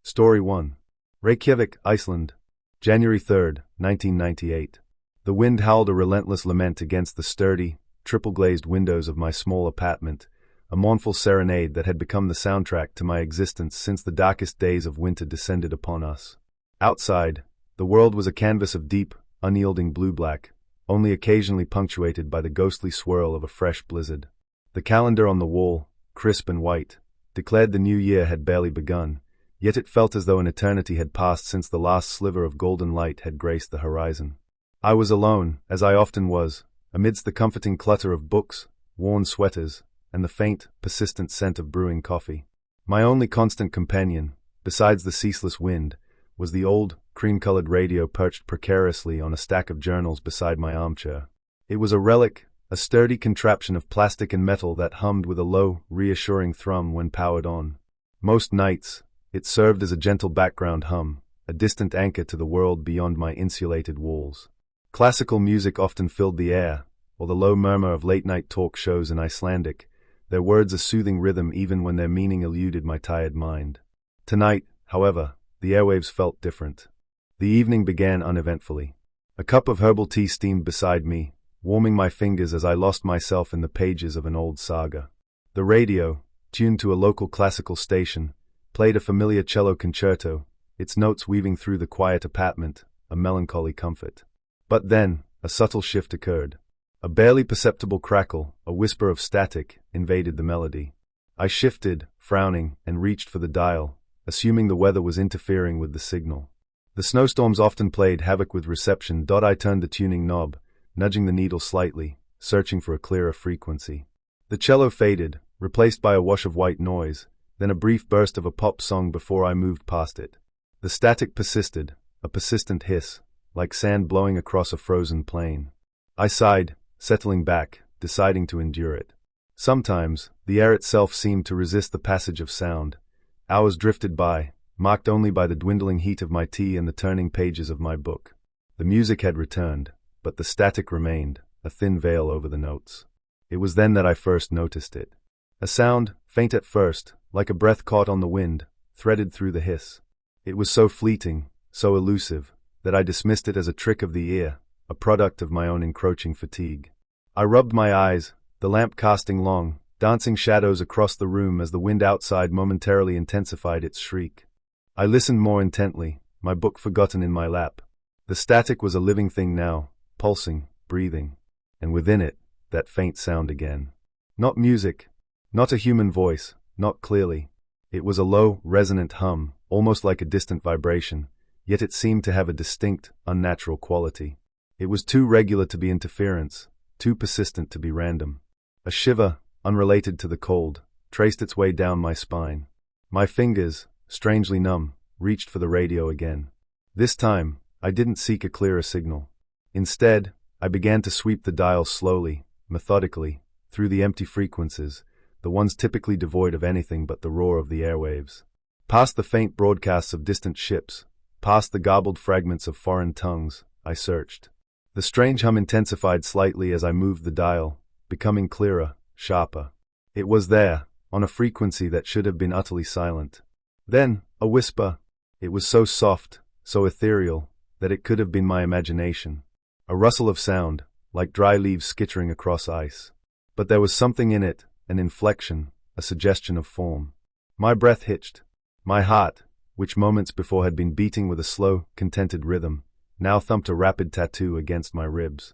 Story 1. Reykjavik, Iceland. January 3rd, 1998. The wind howled a relentless lament against the sturdy, triple-glazed windows of my small apartment, a mournful serenade that had become the soundtrack to my existence since the darkest days of winter descended upon us. Outside, the world was a canvas of deep, unyielding blue-black, only occasionally punctuated by the ghostly swirl of a fresh blizzard. The calendar on the wall, crisp and white, declared the new year had barely begun, yet it felt as though an eternity had passed since the last sliver of golden light had graced the horizon. I was alone, as I often was, amidst the comforting clutter of books, worn sweaters, and the faint, persistent scent of brewing coffee. My only constant companion, besides the ceaseless wind, was the old, cream-colored radio perched precariously on a stack of journals beside my armchair. It was a relic, a sturdy contraption of plastic and metal that hummed with a low, reassuring thrum when powered on. Most nights, it served as a gentle background hum, a distant anchor to the world beyond my insulated walls. Classical music often filled the air, or the low murmur of late-night talk shows in Icelandic, their words a soothing rhythm even when their meaning eluded my tired mind. Tonight, however, the airwaves felt different. The evening began uneventfully. A cup of herbal tea steamed beside me, warming my fingers as I lost myself in the pages of an old saga. The radio, tuned to a local classical station, played a familiar cello concerto, its notes weaving through the quiet apartment, a melancholy comfort. But then, a subtle shift occurred. A barely perceptible crackle, a whisper of static, invaded the melody. I shifted, frowning, and reached for the dial, assuming the weather was interfering with the signal. The snowstorms often played havoc with reception. I turned the tuning knob, nudging the needle slightly, searching for a clearer frequency. The cello faded, replaced by a wash of white noise, then a brief burst of a pop song before I moved past it. The static persisted, a persistent hiss, like sand blowing across a frozen plain. I sighed, settling back, deciding to endure it. Sometimes, the air itself seemed to resist the passage of sound. Hours drifted by, marked only by the dwindling heat of my tea and the turning pages of my book. The music had returned, but the static remained, a thin veil over the notes. It was then that I first noticed it. A sound, faint at first, like a breath caught on the wind, threaded through the hiss. It was so fleeting, so elusive, that I dismissed it as a trick of the ear, a product of my own encroaching fatigue. I rubbed my eyes, the lamp casting long, dancing shadows across the room as the wind outside momentarily intensified its shriek. I listened more intently, my book forgotten in my lap. The static was a living thing now, pulsing, breathing, and within it, that faint sound again. Not music, not a human voice, not clearly. It was a low, resonant hum, almost like a distant vibration, yet it seemed to have a distinct, unnatural quality. It was too regular to be interference, too persistent to be random. A shiver, unrelated to the cold, traced its way down my spine. My fingers, strangely numb, reached for the radio again. This time, I didn't seek a clearer signal. Instead, I began to sweep the dial slowly, methodically, through the empty frequencies, the ones typically devoid of anything but the roar of the airwaves. Past the faint broadcasts of distant ships, past the garbled fragments of foreign tongues, I searched. The strange hum intensified slightly as I moved the dial, becoming clearer, sharper. It was there, on a frequency that should have been utterly silent. Then, a whisper. It was so soft, so ethereal, that it could have been my imagination. A rustle of sound, like dry leaves skittering across ice. But there was something in it, an inflection, a suggestion of form. My breath hitched. My heart, which moments before had been beating with a slow, contented rhythm, now thumped a rapid tattoo against my ribs.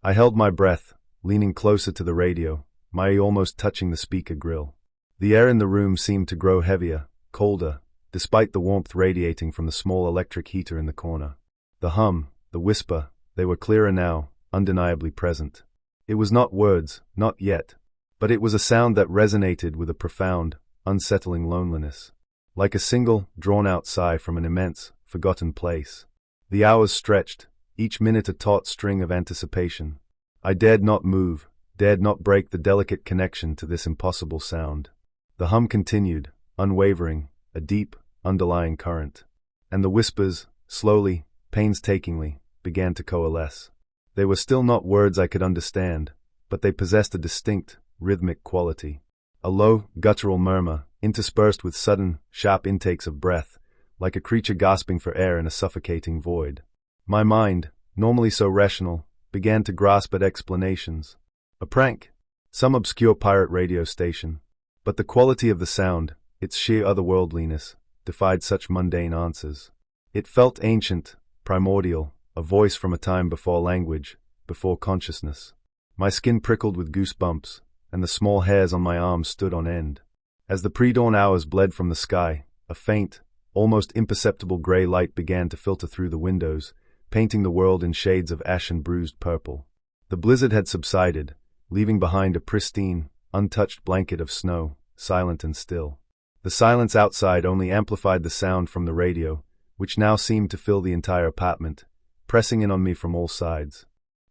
I held my breath, leaning closer to the radio, my ear almost touching the speaker grill. The air in the room seemed to grow heavier, colder, despite the warmth radiating from the small electric heater in the corner. The hum, the whisper, they were clearer now, undeniably present. It was not words, not yet, but it was a sound that resonated with a profound, unsettling loneliness. Like a single, drawn-out sigh from an immense, forgotten place. The hours stretched, each minute a taut string of anticipation. I dared not move, dared not break the delicate connection to this impossible sound. The hum continued, unwavering, a deep, underlying current. And the whispers, slowly, painstakingly, began to coalesce. They were still not words I could understand, but they possessed a distinct, rhythmic quality. A low, guttural murmur, interspersed with sudden, sharp intakes of breath, like a creature gasping for air in a suffocating void. My mind, normally so rational, began to grasp at explanations. A prank, some obscure pirate radio station. But the quality of the sound, its sheer otherworldliness, defied such mundane answers. It felt ancient, primordial, a voice from a time before language, before consciousness. My skin prickled with goosebumps, and the small hairs on my arms stood on end. As the pre-dawn hours bled from the sky, a faint, almost imperceptible gray light began to filter through the windows, painting the world in shades of ash and bruised purple. The blizzard had subsided, leaving behind a pristine, untouched blanket of snow, silent and still. The silence outside only amplified the sound from the radio, which now seemed to fill the entire apartment, pressing in on me from all sides.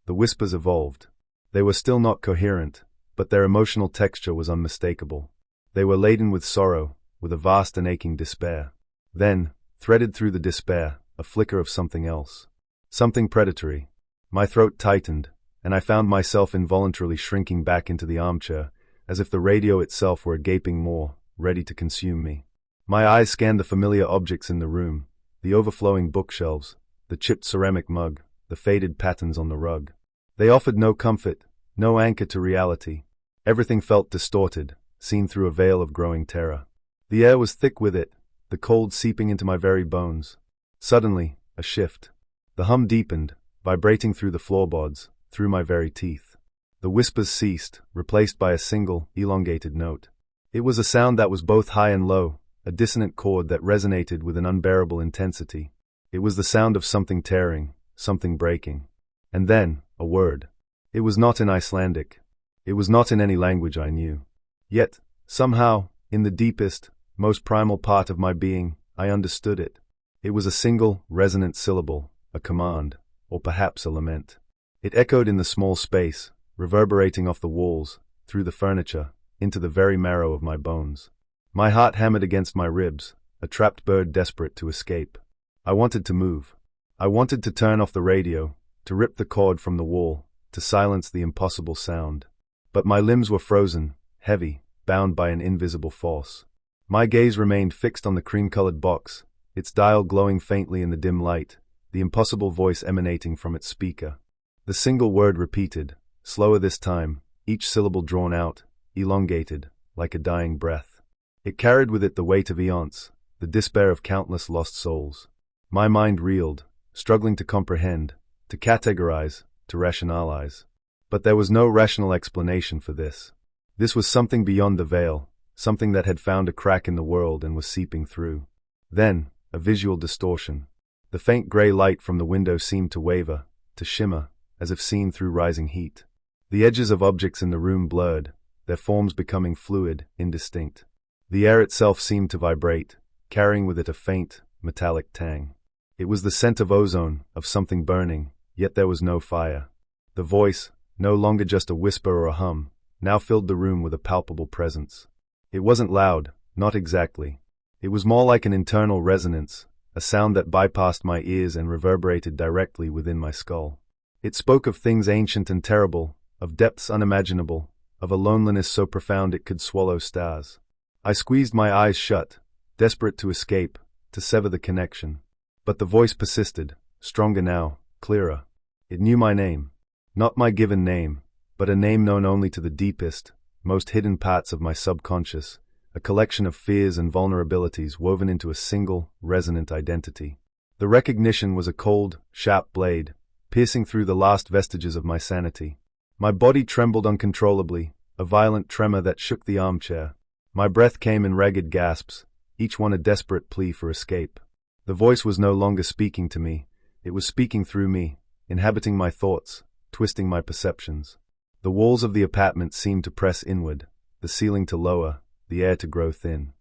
The whispers evolved. They were still not coherent, but their emotional texture was unmistakable. They were laden with sorrow, with a vast and aching despair. Then, threaded through the despair, a flicker of something else. Something predatory. My throat tightened, and I found myself involuntarily shrinking back into the armchair, as if the radio itself were a gaping maw, ready to consume me. My eyes scanned the familiar objects in the room, the overflowing bookshelves, the chipped ceramic mug, the faded patterns on the rug. They offered no comfort, no anchor to reality. Everything felt distorted, seen through a veil of growing terror. The air was thick with it, the cold seeping into my very bones. Suddenly, a shift. The hum deepened, vibrating through the floorboards, through my very teeth. The whispers ceased, replaced by a single, elongated note. It was a sound that was both high and low, a dissonant chord that resonated with an unbearable intensity. It was the sound of something tearing, something breaking. And then, a word. It was not in Icelandic. It was not in any language I knew. Yet, somehow, in the deepest, most primal part of my being, I understood it. It was a single, resonant syllable, a command, or perhaps a lament. It echoed in the small space, reverberating off the walls, through the furniture, into the very marrow of my bones. My heart hammered against my ribs, a trapped bird desperate to escape. I wanted to move. I wanted to turn off the radio, to rip the cord from the wall, to silence the impossible sound. But my limbs were frozen, heavy, bound by an invisible force. My gaze remained fixed on the cream-colored box, its dial glowing faintly in the dim light, the impossible voice emanating from its speaker. The single word repeated, slower this time, each syllable drawn out, elongated, like a dying breath. It carried with it the weight of eons, the despair of countless lost souls. My mind reeled, struggling to comprehend, to categorize, to rationalize. But there was no rational explanation for this. This was something beyond the veil, something that had found a crack in the world and was seeping through. Then, a visual distortion. The faint gray light from the window seemed to waver, to shimmer, as if seen through rising heat. The edges of objects in the room blurred, their forms becoming fluid, indistinct. The air itself seemed to vibrate, carrying with it a faint, metallic tang. It was the scent of ozone, of something burning, yet there was no fire. The voice, no longer just a whisper or a hum, now filled the room with a palpable presence. It wasn't loud, not exactly. It was more like an internal resonance, a sound that bypassed my ears and reverberated directly within my skull. It spoke of things ancient and terrible, of depths unimaginable, of a loneliness so profound it could swallow stars. I squeezed my eyes shut, desperate to escape, to sever the connection. But the voice persisted, stronger now, clearer. It knew my name. Not my given name, but a name known only to the deepest, most hidden parts of my subconscious, a collection of fears and vulnerabilities woven into a single, resonant identity. The recognition was a cold, sharp blade, piercing through the last vestiges of my sanity. My body trembled uncontrollably, a violent tremor that shook the armchair. My breath came in ragged gasps, each one a desperate plea for escape. The voice was no longer speaking to me, it was speaking through me, inhabiting my thoughts, twisting my perceptions. The walls of the apartment seemed to press inward, the ceiling to lower, the air to grow thin.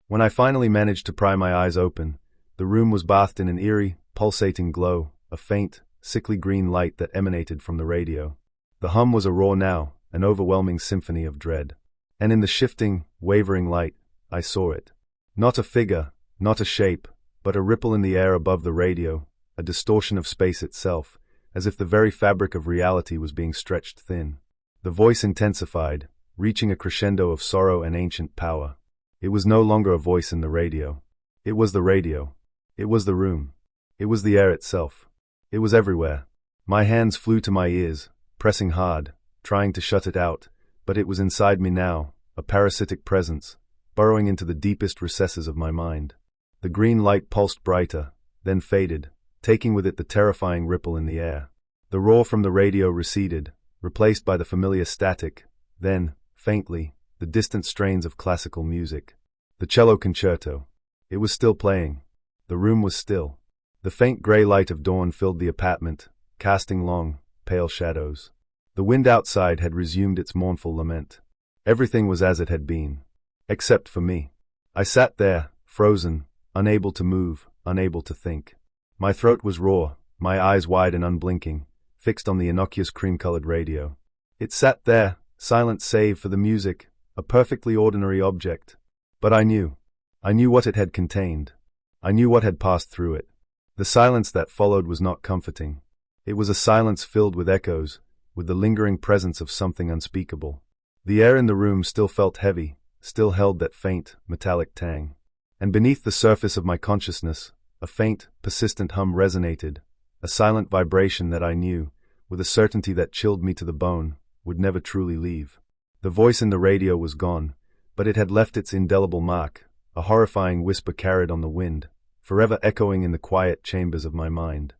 When I finally managed to pry my eyes open, the room was bathed in an eerie, pulsating glow, a faint, sickly green light that emanated from the radio. The hum was a roar now, an overwhelming symphony of dread. And in the shifting, wavering light, I saw it. Not a figure, not a shape, but a ripple in the air above the radio, a distortion of space itself, as if the very fabric of reality was being stretched thin. The voice intensified, reaching a crescendo of sorrow and ancient power. It was no longer a voice in the radio. It was the radio. It was the room. It was the air itself. It was everywhere. My hands flew to my ears, pressing hard, trying to shut it out, but it was inside me now, a parasitic presence, burrowing into the deepest recesses of my mind. The green light pulsed brighter, then faded, taking with it the terrifying ripple in the air. The roar from the radio receded, replaced by the familiar static, then, faintly, the distant strains of classical music. The cello concerto. It was still playing. The room was still. The faint gray light of dawn filled the apartment, casting long, pale shadows. The wind outside had resumed its mournful lament. Everything was as it had been. Except for me. I sat there, frozen, unable to move, unable to think. My throat was raw, my eyes wide and unblinking, fixed on the innocuous cream-colored radio. It sat there, silent save for the music, a perfectly ordinary object. But I knew. I knew what it had contained. I knew what had passed through it. The silence that followed was not comforting. It was a silence filled with echoes, with the lingering presence of something unspeakable. The air in the room still felt heavy, still held that faint, metallic tang. And beneath the surface of my consciousness, a faint, persistent hum resonated, a silent vibration that I knew, with a certainty that chilled me to the bone, would never truly leave. The voice in the radio was gone, but it had left its indelible mark, a horrifying whisper carried on the wind, forever echoing in the quiet chambers of my mind.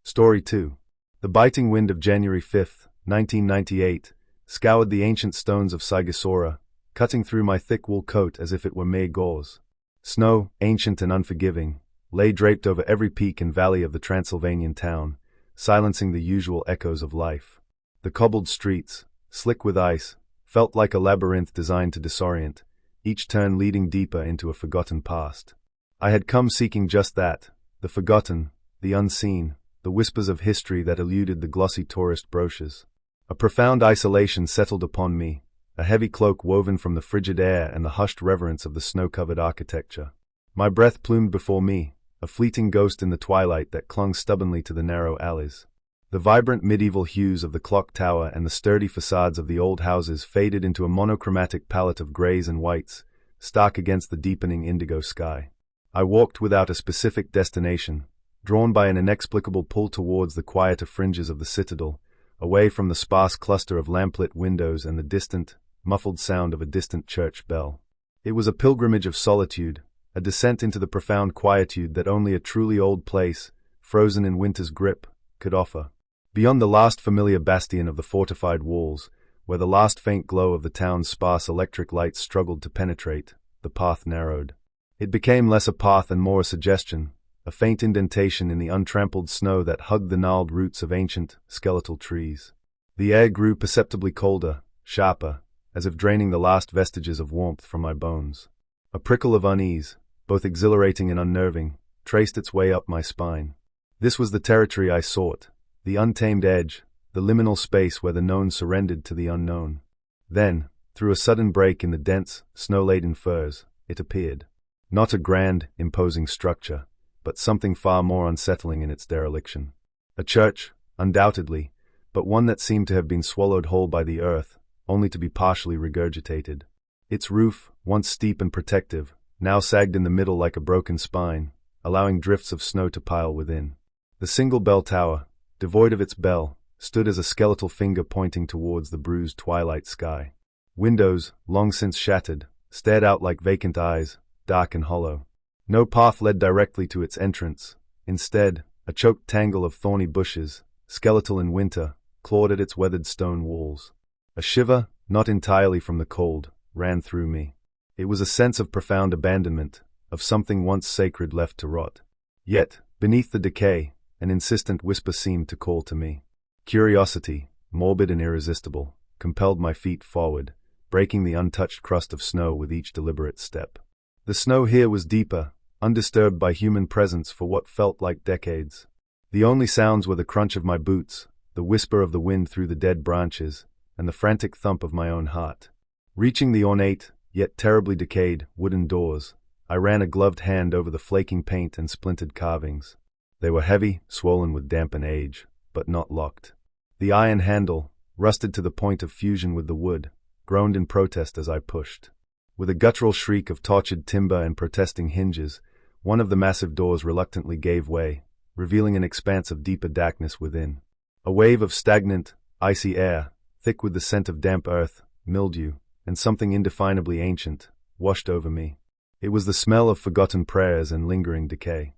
Story 2. The biting wind of January 5, 1998, scoured the ancient stones of Sigasora, cutting through my thick wool coat as if it were made gauze. Snow, ancient and unforgiving, lay draped over every peak and valley of the Transylvanian town, silencing the usual echoes of life. The cobbled streets, slick with ice, felt like a labyrinth designed to disorient, each turn leading deeper into a forgotten past. I had come seeking just that, the forgotten, the unseen, the whispers of history that eluded the glossy tourist brochures. A profound isolation settled upon me, a heavy cloak woven from the frigid air and the hushed reverence of the snow-covered architecture. My breath plumed before me, a fleeting ghost in the twilight that clung stubbornly to the narrow alleys. The vibrant medieval hues of the clock tower and the sturdy facades of the old houses faded into a monochromatic palette of grays and whites, stark against the deepening indigo sky. I walked without a specific destination, drawn by an inexplicable pull towards the quieter fringes of the citadel, away from the sparse cluster of lamplit windows and the distant, muffled sound of a distant church bell. It was a pilgrimage of solitude, a descent into the profound quietude that only a truly old place, frozen in winter's grip, could offer. Beyond the last familiar bastion of the fortified walls, where the last faint glow of the town's sparse electric lights struggled to penetrate, the path narrowed. It became less a path and more a suggestion, a faint indentation in the untrampled snow that hugged the gnarled roots of ancient, skeletal trees. The air grew perceptibly colder, sharper, as if draining the last vestiges of warmth from my bones. A prickle of unease, both exhilarating and unnerving, traced its way up my spine. This was the territory I sought, the untamed edge, the liminal space where the known surrendered to the unknown. Then, through a sudden break in the dense, snow-laden firs, it appeared. Not a grand, imposing structure, but something far more unsettling in its dereliction. A church, undoubtedly, but one that seemed to have been swallowed whole by the earth, only to be partially regurgitated. Its roof, once steep and protective, now sagged in the middle like a broken spine, allowing drifts of snow to pile within. The single bell tower, devoid of its bell, stood as a skeletal finger pointing towards the bruised twilight sky. Windows, long since shattered, stared out like vacant eyes, dark and hollow. No path led directly to its entrance. Instead, a choked tangle of thorny bushes, skeletal in winter, clawed at its weathered stone walls. A shiver, not entirely from the cold, ran through me. It was a sense of profound abandonment, of something once sacred left to rot. Yet, beneath the decay, an insistent whisper seemed to call to me. Curiosity, morbid and irresistible, compelled my feet forward, breaking the untouched crust of snow with each deliberate step. The snow here was deeper, undisturbed by human presence for what felt like decades. The only sounds were the crunch of my boots, the whisper of the wind through the dead branches, and the frantic thump of my own heart. Reaching the ornate, yet terribly decayed, wooden doors, I ran a gloved hand over the flaking paint and splintered carvings. They were heavy, swollen with damp and age, but not locked. The iron handle, rusted to the point of fusion with the wood, groaned in protest as I pushed. With a guttural shriek of tortured timber and protesting hinges, one of the massive doors reluctantly gave way, revealing an expanse of deeper darkness within. A wave of stagnant, icy air, thick with the scent of damp earth, mildew, and something indefinably ancient, washed over me. It was the smell of forgotten prayers and lingering decay.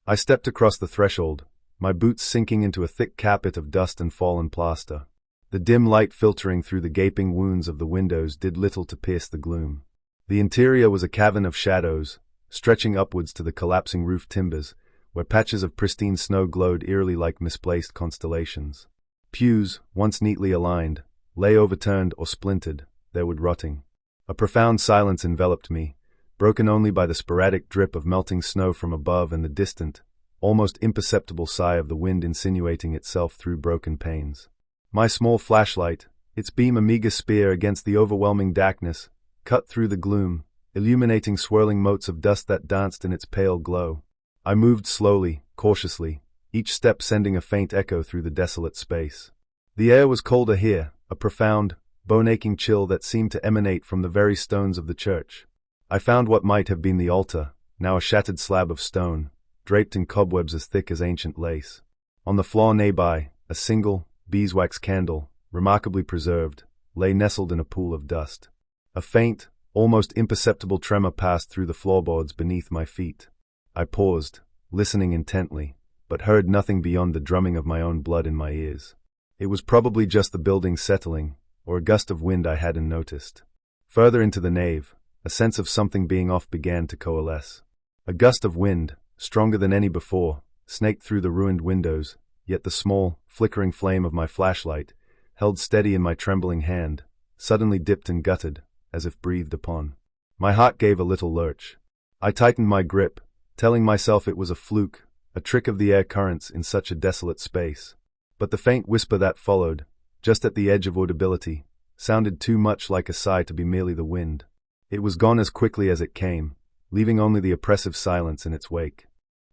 I stepped across the threshold, my boots sinking into a thick carpet of dust and fallen plaster. The dim light filtering through the gaping wounds of the windows did little to pierce the gloom. The interior was a cavern of shadows, stretching upwards to the collapsing roof timbers, where patches of pristine snow glowed eerily like misplaced constellations. Pews, once neatly aligned, lay overturned or splintered, their wood rotting. A profound silence enveloped me, broken only by the sporadic drip of melting snow from above and the distant, almost imperceptible sigh of the wind insinuating itself through broken panes. My small flashlight, its beam a meager spear against the overwhelming darkness, cut through the gloom, illuminating swirling motes of dust that danced in its pale glow. I moved slowly, cautiously, each step sending a faint echo through the desolate space. The air was colder here, a profound, bone-aching chill that seemed to emanate from the very stones of the church. I found what might have been the altar, now a shattered slab of stone, draped in cobwebs as thick as ancient lace. On the floor nearby, a single, beeswax candle, remarkably preserved, lay nestled in a pool of dust. A faint, almost imperceptible tremor passed through the floorboards beneath my feet. I paused, listening intently, but heard nothing beyond the drumming of my own blood in my ears. It was probably just the building settling, or a gust of wind I hadn't noticed. Further into the nave, a sense of something being off began to coalesce. A gust of wind, stronger than any before, snaked through the ruined windows, yet the small, flickering flame of my flashlight, held steady in my trembling hand, suddenly dipped and guttered, as if breathed upon. My heart gave a little lurch. I tightened my grip, telling myself it was a fluke, a trick of the air currents in such a desolate space. But the faint whisper that followed, just at the edge of audibility, sounded too much like a sigh to be merely the wind. It was gone as quickly as it came, leaving only the oppressive silence in its wake.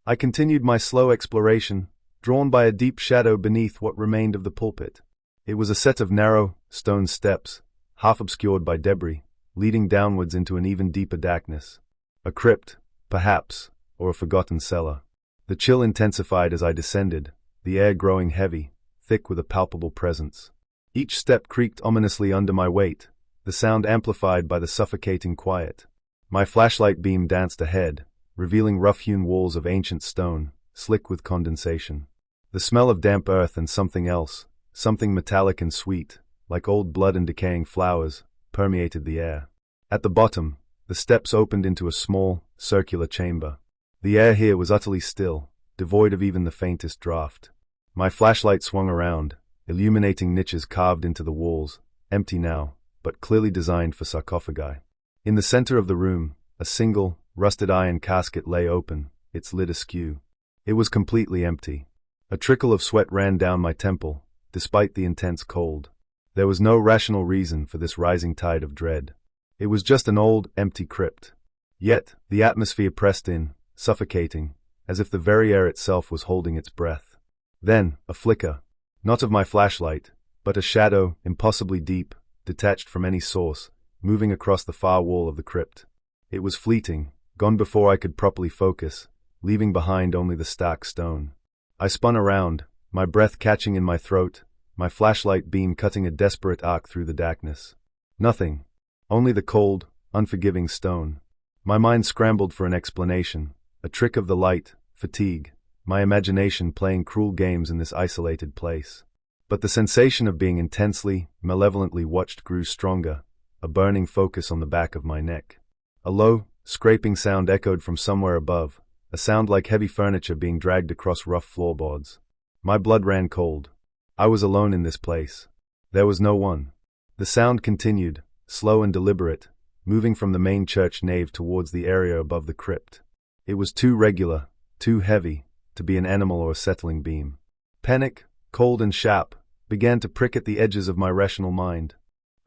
I continued my slow exploration, drawn by a deep shadow beneath what remained of the pulpit. It was a set of narrow, stone steps, half obscured by debris, leading downwards into an even deeper darkness. A crypt, perhaps, or a forgotten cellar. The chill intensified as I descended, the air growing heavy, thick with a palpable presence. Each step creaked ominously under my weight, the sound amplified by the suffocating quiet. My flashlight beam danced ahead, revealing rough-hewn walls of ancient stone, slick with condensation. The smell of damp earth and something else, something metallic and sweet, like old blood and decaying flowers, permeated the air. At the bottom, the steps opened into a small, circular chamber. The air here was utterly still, devoid of even the faintest draft. My flashlight swung around, illuminating niches carved into the walls, empty now, but clearly designed for sarcophagi. In the center of the room, a single, rusted iron casket lay open, its lid askew. It was completely empty. A trickle of sweat ran down my temple, despite the intense cold. There was no rational reason for this rising tide of dread. It was just an old, empty crypt. Yet, the atmosphere pressed in, suffocating, as if the very air itself was holding its breath. Then, a flicker, not of my flashlight, but a shadow, impossibly deep, detached from any source, moving across the far wall of the crypt. It was fleeting, gone before I could properly focus, leaving behind only the stark stone. I spun around, my breath catching in my throat, my flashlight beam cutting a desperate arc through the darkness. Nothing. Only the cold, unforgiving stone. My mind scrambled for an explanation, a trick of the light, fatigue, my imagination playing cruel games in this isolated place. But the sensation of being intensely, malevolently watched grew stronger, a burning focus on the back of my neck. A low, scraping sound echoed from somewhere above, a sound like heavy furniture being dragged across rough floorboards. My blood ran cold. I was alone in this place. There was no one. The sound continued, slow and deliberate, moving from the main church nave towards the area above the crypt. It was too regular, too heavy, to be an animal or a settling beam. Panic, cold and sharp, began to prick at the edges of my rational mind.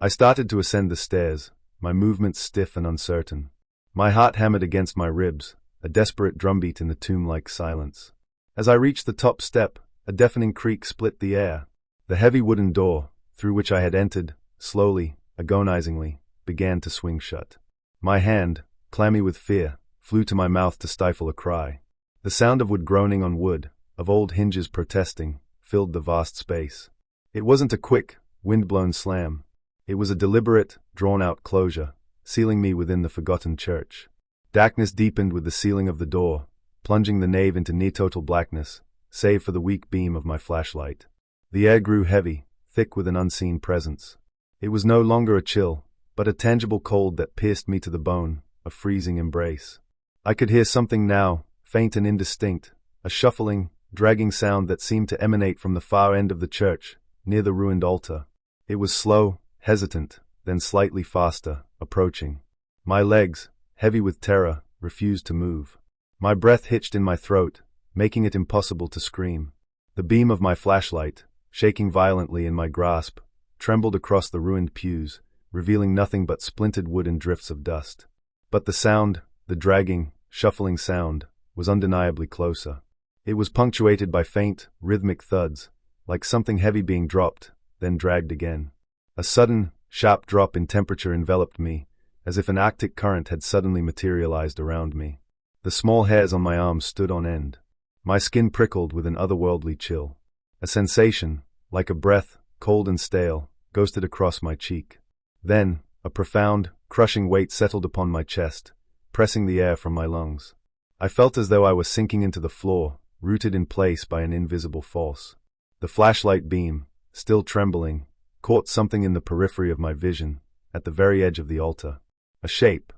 I started to ascend the stairs, my movements stiff and uncertain. My heart hammered against my ribs, a desperate drumbeat in the tomb-like silence. As I reached the top step, a deafening creak split the air. The heavy wooden door, through which I had entered, slowly, agonizingly, began to swing shut. My hand, clammy with fear, flew to my mouth to stifle a cry. The sound of wood groaning on wood, of old hinges protesting, filled the vast space. It wasn't a quick, wind-blown slam. It was a deliberate, drawn-out closure, sealing me within the forgotten church. Darkness deepened with the sealing of the door, plunging the nave into near-total blackness, save for the weak beam of my flashlight. The air grew heavy, thick with an unseen presence. It was no longer a chill, but a tangible cold that pierced me to the bone, a freezing embrace. I could hear something now, faint and indistinct, a shuffling, dragging sound that seemed to emanate from the far end of the church, near the ruined altar. It was slow, hesitant, then slightly faster, approaching. My legs, heavy with terror, refused to move. My breath hitched in my throat, making it impossible to scream. The beam of my flashlight, shaking violently in my grasp, trembled across the ruined pews, revealing nothing but splintered wood and drifts of dust. But the sound, the dragging, shuffling sound, was undeniably closer. It was punctuated by faint, rhythmic thuds, like something heavy being dropped, then dragged again. A sudden, sharp drop in temperature enveloped me, as if an Arctic current had suddenly materialized around me. The small hairs on my arms stood on end. My skin prickled with an otherworldly chill. A sensation, like a breath, cold and stale, ghosted across my cheek. Then, a profound, crushing weight settled upon my chest, pressing the air from my lungs. I felt as though I was sinking into the floor, rooted in place by an invisible force. The flashlight beam, still trembling, caught something in the periphery of my vision, at the very edge of the altar. A shape.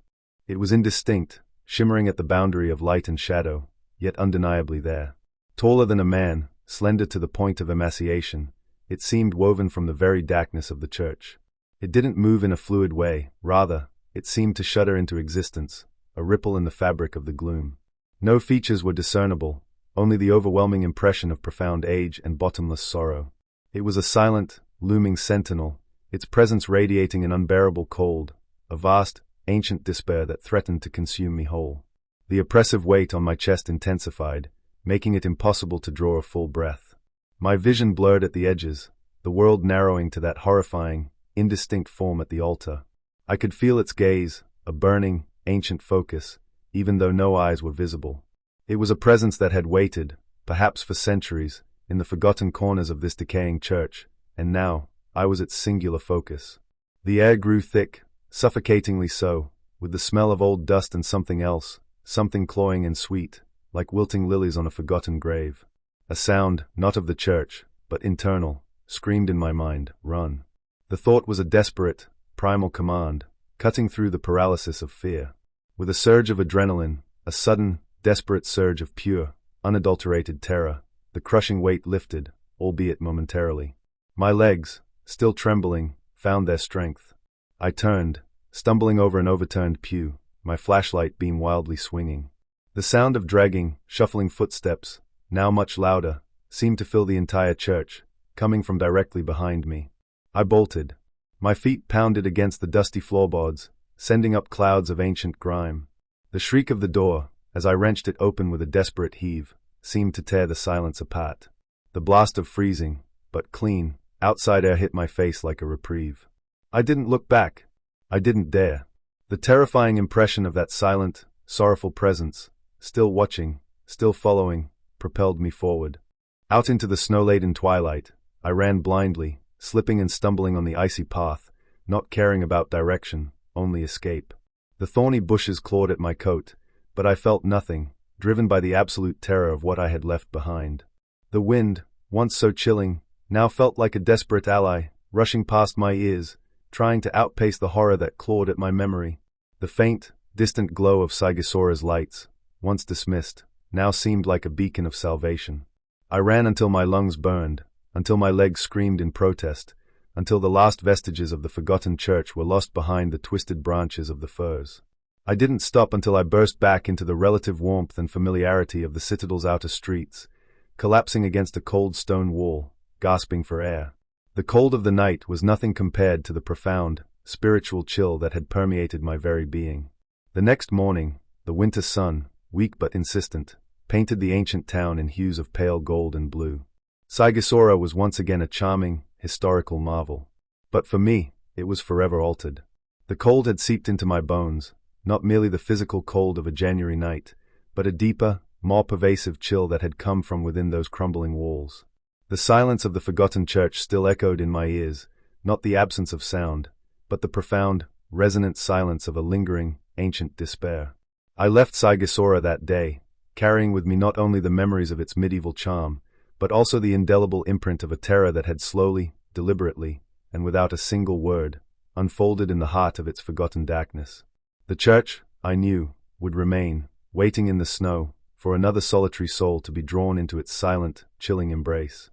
It was indistinct, shimmering at the boundary of light and shadow, yet undeniably there. Taller than a man, slender to the point of emaciation, it seemed woven from the very darkness of the church. It didn't move in a fluid way, rather, it seemed to shudder into existence, a ripple in the fabric of the gloom. No features were discernible, only the overwhelming impression of profound age and bottomless sorrow. It was a silent, looming sentinel, its presence radiating an unbearable cold, a vast, ancient despair that threatened to consume me whole. The oppressive weight on my chest intensified, making it impossible to draw a full breath. My vision blurred at the edges, the world narrowing to that horrifying, indistinct form at the altar. I could feel its gaze, a burning, ancient focus, even though no eyes were visible. It was a presence that had waited, perhaps for centuries, in the forgotten corners of this decaying church, and now, I was its singular focus. The air grew thick, suffocatingly so, with the smell of old dust and something else, something cloying and sweet, like wilting lilies on a forgotten grave. A sound, not of the church, but internal, screamed in my mind, "Run." The thought was a desperate, primal command, cutting through the paralysis of fear. With a surge of adrenaline, a sudden, desperate surge of pure, unadulterated terror, the crushing weight lifted, albeit momentarily. My legs, still trembling, found their strength. I turned, stumbling over an overturned pew, my flashlight beam wildly swinging. The sound of dragging, shuffling footsteps, now much louder, seemed to fill the entire church, coming from directly behind me. I bolted. My feet pounded against the dusty floorboards, sending up clouds of ancient grime. The shriek of the door, as I wrenched it open with a desperate heave, seemed to tear the silence apart. The blast of freezing, but clean, outside air hit my face like a reprieve. I didn't look back. I didn't dare. The terrifying impression of that silent, sorrowful presence, still watching, still following, propelled me forward. Out into the snow-laden twilight, I ran blindly, slipping and stumbling on the icy path, not caring about direction, only escape. The thorny bushes clawed at my coat, but I felt nothing, driven by the absolute terror of what I had left behind. The wind, once so chilling, now felt like a desperate ally, rushing past my ears, trying to outpace the horror that clawed at my memory. The faint, distant glow of Saigisora's lights, once dismissed, now seemed like a beacon of salvation. I ran until my lungs burned, until my legs screamed in protest, until the last vestiges of the forgotten church were lost behind the twisted branches of the firs. I didn't stop until I burst back into the relative warmth and familiarity of the citadel's outer streets, collapsing against a cold stone wall, gasping for air. The cold of the night was nothing compared to the profound, spiritual chill that had permeated my very being. The next morning, the winter sun, weak but insistent, painted the ancient town in hues of pale gold and blue. Saigisora was once again a charming, historical marvel. But for me, it was forever altered. The cold had seeped into my bones, not merely the physical cold of a January night, but a deeper, more pervasive chill that had come from within those crumbling walls. The silence of the forgotten church still echoed in my ears, not the absence of sound, but the profound, resonant silence of a lingering, ancient despair. I left Saigisora that day, carrying with me not only the memories of its medieval charm, but also the indelible imprint of a terror that had slowly, deliberately, and without a single word, unfolded in the heart of its forgotten darkness. The church, I knew, would remain, waiting in the snow, for another solitary soul to be drawn into its silent, chilling embrace.